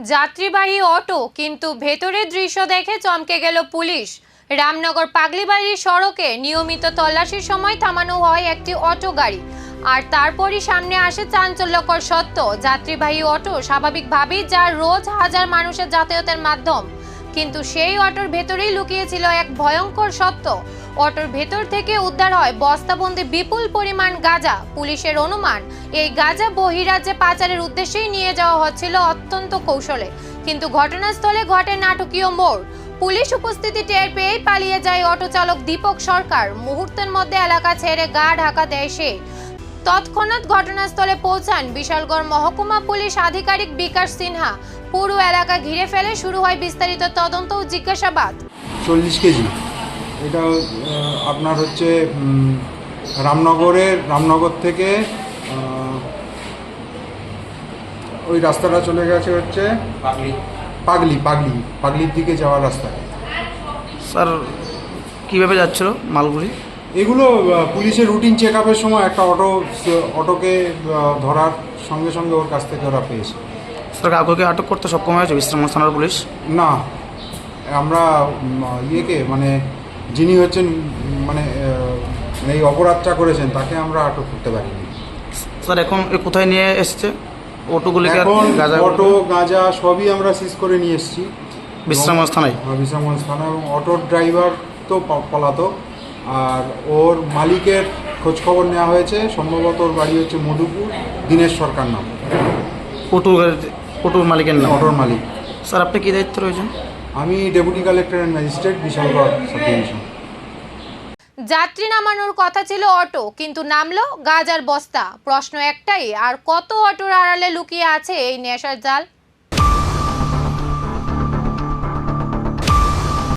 যাত্রীবাহী অটো কিন্তু ভেতরের দৃশ্য দেখে চমকে গেল পুলিশ। রামনগর পাগলিবাড়ির সড়কে নিয়মিত তল্লাশির সময় থামানো হয় একটি অটো গাড়ি, আর তারপরই সামনে আসে চাঞ্চল্যকর সত্য। যাত্রীবাহী অটো স্বাভাবিকভাবেই যা রোজ হাজার মানুষের যাতায়াতের মাধ্যম, কিন্তু সেই অটোর ভেতরেই লুকিয়েছিল এক ভয়ঙ্কর সত্য। অটোর ভেতর থেকে উদ্ধার হয় বস্তাবন্দি বিপুল পরিমাণ গাঁজা। পুলিশের অনুমান, এই গাঁজা বহিরাজ্যে পাচারের উদ্দেশ্যেই নিয়ে যাওয়া হচ্ছিল অত্যন্ত কৌশলে। কিন্তু ঘটনাস্থলে ঘটে নাটকীয় মোড়। পুলিশ উপস্থিতি টের পেয়েই পালিয়ে যায় অটো চালক দীপক সরকার। মুহূর্তের মধ্যে এলাকা ছেড়ে গা ঢাকা দেয় সে। তৎক্ষণাৎ ঘটনাস্থলে পৌঁছান বিশালগড় মহকুমা পুলিশ আধিকারিক বিকাশ সিনহা। পুরো এলাকা ঘিরে ফেলে শুরু হয় বিস্তারিত তদন্ত ও জিজ্ঞাসাবাদ। 40 কেজি এটা আপনার হচ্ছে রামনগর থেকে ওই রাস্তাটা চলে গেছে হচ্ছে পাগলির দিকে যাওয়ার রাস্তা। স্যার কীভাবে যাচ্ছিল মালগুড়ি? এগুলো পুলিশের রুটিন চেক আপের সময় একটা অটোকে ধরার সঙ্গে সঙ্গে ওর কাছ থেকে ওরা পেয়েছে। স্যার কাউকে আটক করতে সক্ষম হয়েছে বিশ্রামগঞ্জ থানার পুলিশ? না, আমরা যিনি হচ্ছেন এই অপরাধটা করেছেন তাকে আমরা আটক করতে পারিনি। স্যার এখন কোথায় নিয়ে এসছে অটোগুলিকে? এখন অটো গাঁজা সবই আমরা সিজ করে নিয়ে এসেছি বিশ্রামগঞ্জ থানায়। বিশ্রামগঞ্জ থানা। এবং অটোর ড্রাইভার তো পলাতক, আর ওর মালিকের খোঁজখবর নেওয়া হয়েছে। সম্ভবত ওর বাড়ি হচ্ছে মধুপুর, দীনেশ সরকার নাম অটোর মালিকের নাম? অটোর মালিক। স্যার আপনি কী দায়িত্ব রয়েছেন? আমি deputy collector and magistrate, Bishalgarh sub division. যাত্রী নামানোর কথা ছিল অটো, কিন্তু নামলো গাঁজার বস্তা। প্রশ্ন একটাই, আর কত অটোর আড়ালে লুকিয়ে আছে এই নেশার জাল?